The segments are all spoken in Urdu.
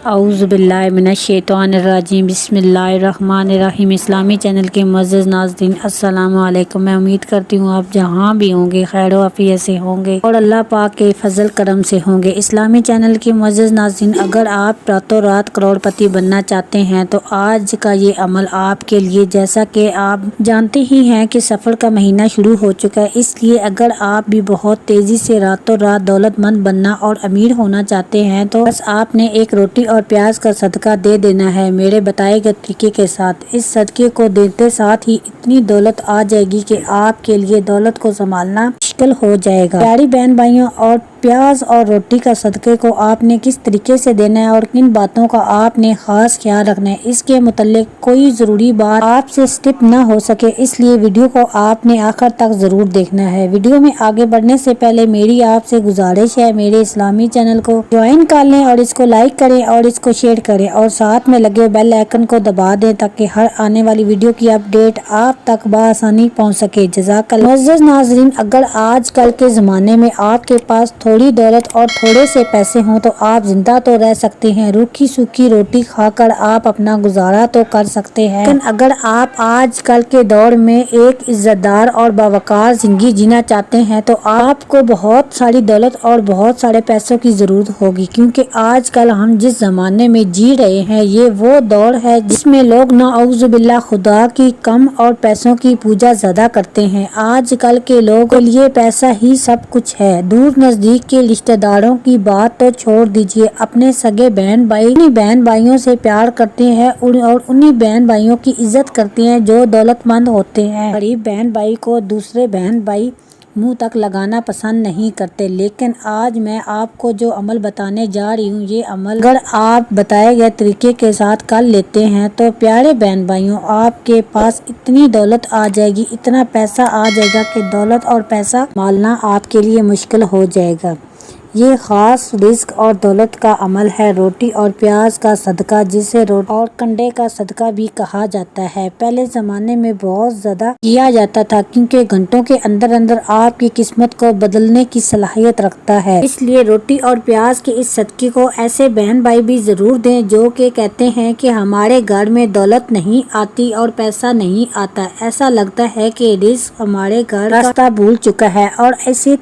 اعوذ باللہ من الشیطان الرجیم بسم اللہ الرحمن الرحیم۔ اسلامی چینل کے معزز ناظرین السلام علیکم۔ میں امید کرتی ہوں آپ جہاں بھی ہوں گے خیر و عافیت سے ہوں گے اور اللہ پاک کے فضل کرم سے ہوں گے۔ اسلامی چینل کے معزز ناظرین، اگر آپ راتوں رات کروڑ پتی بننا چاہتے ہیں تو آج کا یہ عمل آپ کے لیے، جیسا کہ آپ جانتے ہی ہیں کہ سفر کا مہینہ شروع ہو چکا ہے، اس لیے اگر آپ بھی بہت تیزی سے راتوں رات دولت مند بننا اور امیر ہونا چاہتے ہیں تو بس آپ نے ایک روٹی اور پیاز کا صدقہ دے دینا ہے میرے بتائے گئے طریقے کے ساتھ۔ اس صدقے کو دیتے ساتھ ہی اتنی دولت آ جائے گی کہ آپ کے لیے دولت کو سنبھالنا مشکل ہو جائے گا۔ پیاری بہن بھائیوں، اور پیاز اور روٹی کا صدقے کو آپ نے کس طریقے سے دینا ہے اور کن باتوں کا آپ نے خاص خیال رکھنا ہے، اس کے متعلق کوئی ضروری بات آپ سے اسکپ نہ ہو سکے، اس لیے ویڈیو کو آپ نے آخر تک ضرور دیکھنا ہے۔ ویڈیو میں آگے بڑھنے سے پہلے میری آپ سے گزارش ہے، میرے اسلامی چینل کو جوائن کر لیں اور اس کو لائک کریں اور اس کو شیئر کریں اور ساتھ میں لگے بیل آئیکن کو دبا دیں تاکہ ہر آنے والی ویڈیو کی اپڈیٹ آپ تک بآسانی پہنچ سکے۔ جزاک اللہ۔ معزز ناظرین، اگر آج کل کے زمانے میں آپ کے پاس تھوڑی دولت اور تھوڑے سے پیسے ہوں تو آپ زندہ تو رہ سکتے ہیں، روکھی سوکھی روٹی کھا کر آپ اپنا گزارا تو کر سکتے ہیں، لیکن اگر آپ آج کل کے دور میں ایک عزت دار اور باوقار زندگی جینا چاہتے ہیں تو آپ کو بہت ساری دولت اور بہت سارے پیسوں کی ضرورت ہوگی، کیونکہ آج کل ہم جس زمانے میں جی رہے ہیں یہ وہ دور ہے جس میں لوگ نعوذ باللہ خدا کی کم اور پیسوں کی پوجا زیادہ کرتے ہیں۔ آج کل کے لوگوں کے لیے پیسہ ہی سب کچھ ہے۔ دور نزدیک کے رشتہ داروں کی بات تو چھوڑ دیجیے، اپنے سگے بہن بھائی انہی بہن بھائیوں سے پیار کرتے ہیں اور انہی بہن بھائیوں کی عزت کرتے ہیں جو دولت مند ہوتے ہیں۔ غریب بہن بھائی کو دوسرے بہن بھائی منہ تک لگانا پسند نہیں کرتے، لیکن آج میں آپ کو جو عمل بتانے جا رہی ہوں یہ عمل اگر آپ بتائے گئے طریقے کے ساتھ کر لیتے ہیں تو پیارے بہن بھائیوں آپ کے پاس اتنی دولت آ جائے گی، اتنا پیسہ آ جائے گا کہ دولت اور پیسہ سنبھالنا آپ کے لیے مشکل ہو جائے گا۔ یہ خاص رزق اور دولت کا عمل ہے روٹی اور پیاز کا صدقہ، جسے روٹی اور کنڈے کا صدقہ بھی کہا جاتا ہے۔ پہلے زمانے میں بہت زیادہ کیا جاتا تھا کیونکہ گھنٹوں کے اندر اندر آپ کی قسمت کو بدلنے کی صلاحیت رکھتا ہے، اس لیے روٹی اور پیاز کے اس صدقے کو ایسے بہن بھائی بھی ضرور دیں جو کہ کہتے ہیں کہ ہمارے گھر میں دولت نہیں آتی اور پیسہ نہیں آتا، ایسا لگتا ہے کہ رزق ہمارے گھر راستہ بھول چکا ہے، اور ایسے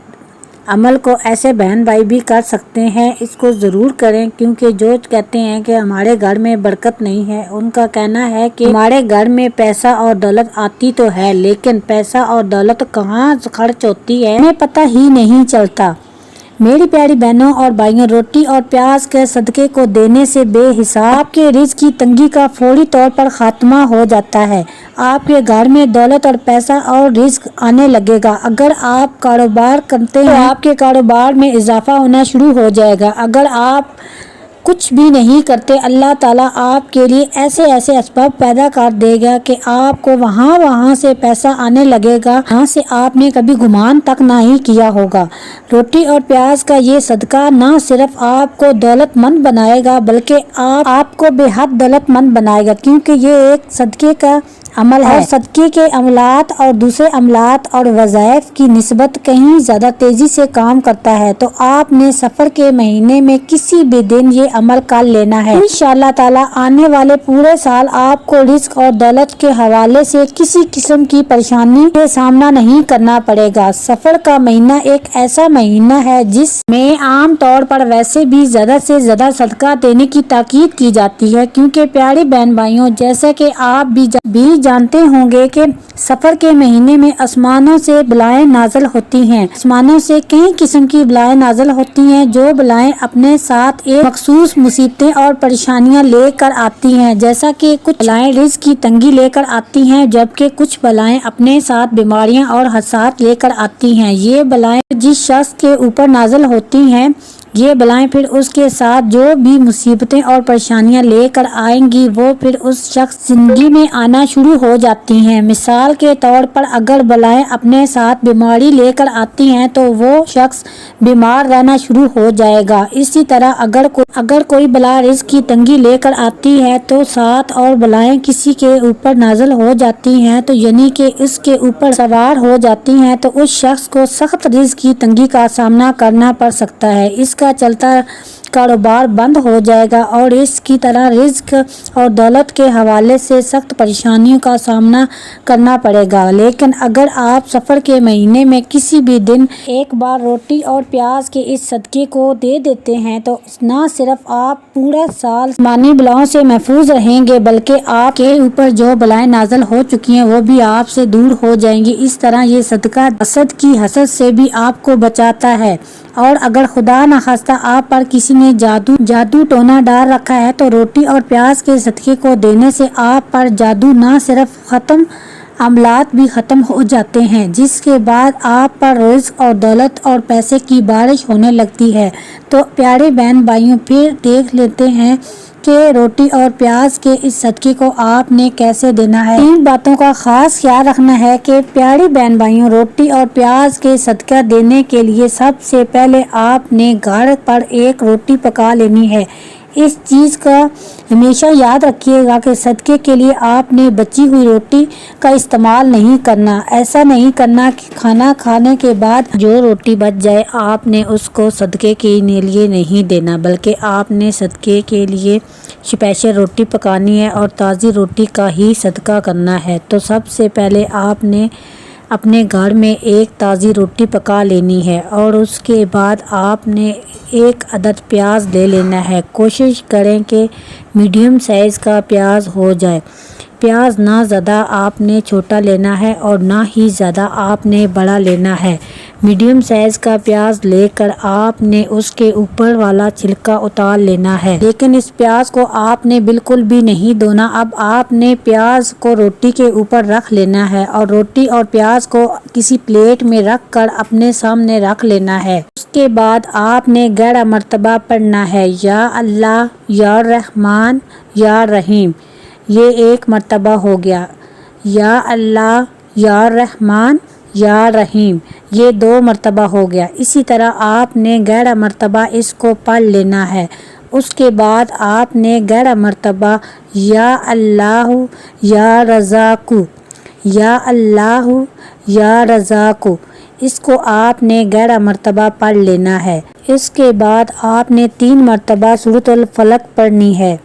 عمل کو ایسے بہن بھائی بھی کر سکتے ہیں۔ اس کو ضرور کریں، کیونکہ جو کہتے ہیں کہ ہمارے گھر میں برکت نہیں ہے، ان کا کہنا ہے کہ ہمارے گھر میں پیسہ اور دولت آتی تو ہے لیکن پیسہ اور دولت کہاں خرچ ہوتی ہے ہمیں پتہ ہی نہیں چلتا۔ میری پیاری بہنوں اور بھائیوں، روٹی اور پیاز کے صدقے کو دینے سے بے حساب آپ کے رزق کی تنگی کا فوری طور پر خاتمہ ہو جاتا ہے، آپ کے گھر میں دولت اور پیسہ اور رزق آنے لگے گا۔ اگر آپ کاروبار کرتے ہیں تو آپ کے کاروبار میں اضافہ ہونا شروع ہو جائے گا، اگر آپ کچھ بھی نہیں کرتے اللہ تعالیٰ آپ کے لیے ایسے اسباب پیدا کر دے گا کہ آپ کو وہاں سے پیسہ آنے لگے گا جہاں سے آپ نے کبھی گمان تک نہیں کیا ہوگا۔ روٹی اور پیاز کا یہ صدقہ نہ صرف آپ کو دولت مند بنائے گا بلکہ آپ کو بے حد دولت مند بنائے گا، کیونکہ یہ ایک صدقے کا عمل ہے اور صدقے کے عملات اور دوسرے عملات اور وظائف کی نسبت کہیں زیادہ تیزی سے کام کرتا ہے، تو آپ نے سفر کے مہینے میں کسی بھی دن یہ عمل کر لینا ہے۔ انشاءاللہ تعالی آنے والے پورے سال آپ کو رزق اور دولت کے حوالے سے کسی قسم کی پریشانی کا سامنا نہیں کرنا پڑے گا۔ سفر کا مہینہ ایک ایسا مہینہ ہے جس میں عام طور پر ویسے بھی زیادہ سے زیادہ صدقہ دینے کی تاکید کی جاتی ہے، کیونکہ پیارے بہن بھائیوں جیسا کہ آپ بھی جانتے ہوں گے کہ سفر کے مہینے میں آسمانوں سے بلائیں نازل ہوتی ہیں، آسمانوں سے کئی قسم کی بلائیں نازل ہوتی ہیں، جو بلائیں اپنے ساتھ ایک مخصوص مصیبتیں اور پریشانیاں لے کر آتی ہیں، جیسا کہ کچھ بلائیں رزق کی تنگی لے کر آتی ہیں جبکہ کچھ بلائیں اپنے ساتھ بیماریاں اور حادثات لے کر آتی ہیں۔ یہ بلائیں جس شخص کے اوپر نازل ہوتی ہیں، یہ بلائیں پھر اس کے ساتھ جو بھی مصیبتیں اور پریشانیاں لے کر آئیں گی وہ پھر اس شخص زندگی میں آنا شروع ہو جاتی ہیں۔ مثال کے طور پر اگر بلائیں اپنے ساتھ بیماری لے کر آتی ہیں تو وہ شخص بیمار رہنا شروع ہو جائے گا۔ اسی طرح اگر کوئی بلا رزق کی تنگی لے کر آتی ہے تو ساتھ اور بلائیں کسی کے اوپر نازل ہو جاتی ہیں تو یعنی کہ اس کے اوپر سوار ہو جاتی ہیں تو اس شخص کو سخت رزق کی تنگی کا سامنا کرنا پڑ سکتا ہے۔ اس کا چلتا کاروبار بند ہو جائے گا اور اس کی طرح رزق اور دولت کے حوالے سے سخت پریشانیوں کا سامنا کرنا پڑے گا۔ لیکن اگر آپ سفر کے مہینے میں کسی بھی دن ایک بار روٹی اور پیاز کے اس صدقے کو دے دیتے ہیں تو نہ صرف آپ پورا سال جسمانی بلاؤں سے محفوظ رہیں گے بلکہ آپ کے اوپر جو بلائیں نازل ہو چکی ہیں وہ بھی آپ سے دور ہو جائیں گی۔ اس طرح یہ صدقہ حسد کی حسد سے بھی آپ کو بچاتا ہے، اور اگر خدا نخواستہ آپ پر کسی نے جادو ٹونا ڈال رکھا ہے تو روٹی اور پیاز کے صدقے کو دینے سے آپ پر جادو نہ صرف ختم عملات بھی ختم ہو جاتے ہیں، جس کے بعد آپ پر رزق اور دولت اور پیسے کی بارش ہونے لگتی ہے۔ تو پیارے بہن بھائیوں، پھر دیکھ لیتے ہیں کہ روٹی اور پیاز کے اس صدقے کو آپ نے کیسے دینا ہے۔ تین باتوں کا خاص خیال رکھنا ہے کہ پیارے بہن بھائیوں، روٹی اور پیاز کے صدقہ دینے کے لیے سب سے پہلے آپ نے گھر پر ایک روٹی پکا لینی ہے۔ اس چیز کا ہمیشہ یاد رکھیے گا کہ صدقے کے لیے آپ نے بچی ہوئی روٹی کا استعمال نہیں کرنا۔ ایسا نہیں کرنا کہ کھانا کھانے کے بعد جو روٹی بچ جائے آپ نے اس کو صدقے کے لیے نہیں دینا، بلکہ آپ نے صدقے کے لیے اسپیشل روٹی پکانی ہے اور تازی روٹی کا ہی صدقہ کرنا ہے۔ تو سب سے پہلے آپ نے اپنے گھر میں ایک تازی روٹی پکا لینی ہے اور اس کے بعد آپ نے ایک عدد پیاز لے لینا ہے۔ کوشش کریں کہ میڈیم سائز کا پیاز ہو جائے۔ پیاز نہ زیادہ آپ نے چھوٹا لینا ہے اور نہ ہی زیادہ آپ نے بڑا لینا ہے۔ میڈیم سائز کا پیاز لے کر آپ نے اس کے اوپر والا چھلکا اتار لینا ہے، لیکن اس پیاز کو آپ نے بالکل بھی نہیں دھونا۔ اب آپ نے پیاز کو روٹی کے اوپر رکھ لینا ہے اور روٹی اور پیاز کو کسی پلیٹ میں رکھ کر اپنے سامنے رکھ لینا ہے۔ اس کے بعد آپ نے 11 مرتبہ پڑھنا ہے، یا اللہ، یا رحمان، یا رحیم۔ یہ ایک مرتبہ ہو گیا۔ یا اللہ، یا رحمان، یا رحیم، یہ 2 مرتبہ ہو گیا۔ اسی طرح آپ نے 11 مرتبہ اس کو پڑھ لینا ہے۔ اس کے بعد آپ نے 11 مرتبہ یا اللہ، یا رزاق، یا اللہ، یا رزاق، اس کو آپ نے 11 مرتبہ پڑھ لینا ہے۔ اس کے بعد آپ نے 3 مرتبہ سورۃ الفلق پڑھنی ہے۔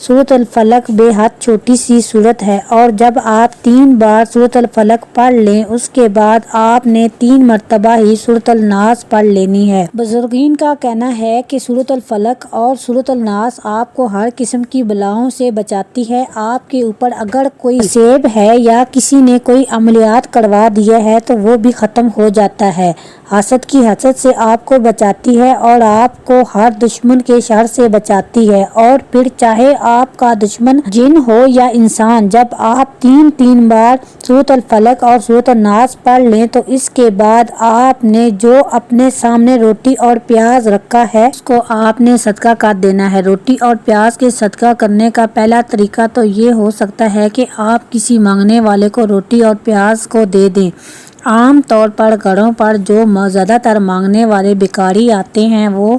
سورۃ الفلق بے حد چھوٹی سی سورت ہے، اور جب آپ 3 بار سورۃ الفلق پڑھ لیں اس کے بعد آپ نے 3 مرتبہ ہی سورۃ الناس پڑھ لینی ہے۔ بزرگین کا کہنا ہے کہ سورۃ الفلق اور سورۃ الناس آپ کو ہر قسم کی بلاؤں سے بچاتی ہے۔ آپ کے اوپر اگر کوئی سیب ہے یا کسی نے کوئی عملیات کروا دیا ہے تو وہ بھی ختم ہو جاتا ہے۔ حسد کی حسد سے آپ کو بچاتی ہے اور آپ کو ہر دشمن کے شر سے بچاتی ہے۔ اور پھر چاہے آپ کا دشمن جن ہو یا انسان، جب آپ 3 بار سورۃ الفلق اور سورۃ الناس پڑھ لیں تو اس کے بعد آپ نے جو اپنے سامنے روٹی اور پیاز رکھا ہے اس کو آپ نے صدقہ کر دینا ہے۔ روٹی اور پیاز کے صدقہ کرنے کا پہلا طریقہ تو یہ ہو سکتا ہے کہ آپ کسی مانگنے والے کو روٹی اور پیاز کو دے دیں۔ عام طور پر گھروں پر جو زیادہ تر مانگنے والے بھکاری آتے ہیں وہ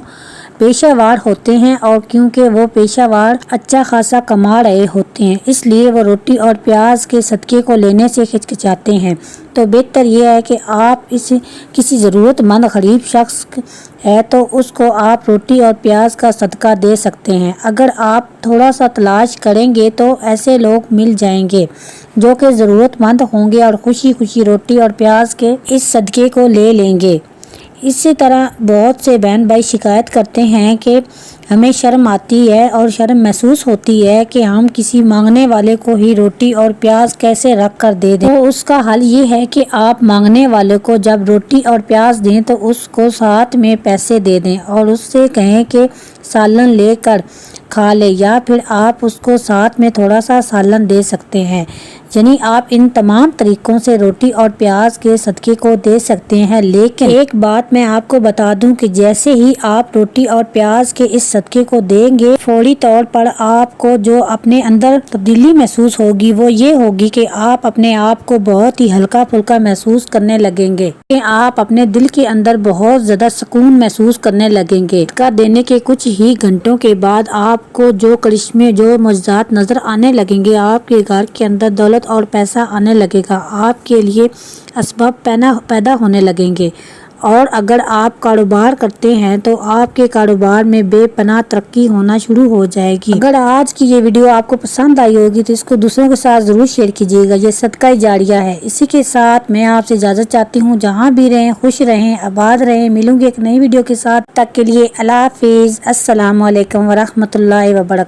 پیشہ وار ہوتے ہیں، اور کیونکہ وہ پیشہ وار اچھا خاصا کما رہے ہوتے ہیں اس لیے وہ روٹی اور پیاز کے صدقے کو لینے سے ہچکچاتے ہیں۔ تو بہتر یہ ہے کہ آپ کسی ضرورت مند غریب شخص ہے تو اس کو آپ روٹی اور پیاز کا صدقہ دے سکتے ہیں۔ اگر آپ تھوڑا سا تلاش کریں گے تو ایسے لوگ مل جائیں گے جو کہ ضرورت مند ہوں گے اور خوشی خوشی روٹی اور پیاز کے اس صدقے کو لے لیں گے۔ اسی طرح بہت سے بہن بھائی شکایت کرتے ہیں کہ ہمیں شرم آتی ہے اور شرم محسوس ہوتی ہے کہ ہم کسی مانگنے والے کو ہی روٹی اور پیاز کیسے رکھ کر دے دیں۔ تو اس کا حل یہ ہے کہ آپ مانگنے والے کو جب روٹی اور پیاز دیں تو اس کو ساتھ میں پیسے دے دیں اور اس سے کہیں کہ سالن لے کر کھا لے، یا پھر آپ اس کو ساتھ میں تھوڑا سا سالن دے سکتے ہیں۔ یعنی آپ ان تمام طریقوں سے روٹی اور پیاز کے صدقے کو دے سکتے ہیں۔ لیکن ایک بات میں آپ کو بتا دوں کہ جیسے ہی آپ روٹی اور پیاز کے اس صدقے کو دیں گے فوری طور پر آپ کو جو اپنے اندر تبدیلی محسوس ہوگی وہ یہ ہوگی کہ آپ اپنے آپ کو بہت ہی ہلکا پھلکا محسوس کرنے لگیں گے، کہ آپ اپنے دل کے اندر بہت زیادہ سکون محسوس کرنے لگیں گے۔ صدقہ دینے کے کچھ ہی گھنٹوں کے بعد آپ کو جو کرشمے، جو معجزات نظر آنے لگیں گے، آپ کے گھر کے اندر دولت اور پیسہ آنے لگے گا، آپ کے لیے اسباب پیدا ہونے لگیں گے اور اگر آپ کاروبار کرتے ہیں تو آپ کے کاروبار میں بے پناہ ترقی ہونا شروع ہو جائے گی۔ اگر آج کی یہ ویڈیو آپ کو پسند آئی ہوگی تو اس کو دوسروں کے ساتھ ضرور شیئر کیجیے گا، یہ صدقہ جاریہ ہے۔ اسی کے ساتھ میں آپ سے اجازت چاہتی ہوں، جہاں بھی رہیں خوش رہیں، آباد رہیں۔ ملوں گی ایک نئی ویڈیو کے ساتھ، تب تک کے لیے اللہ حافظ۔ السلام علیکم ورحمۃ اللہ وبرکاتہ۔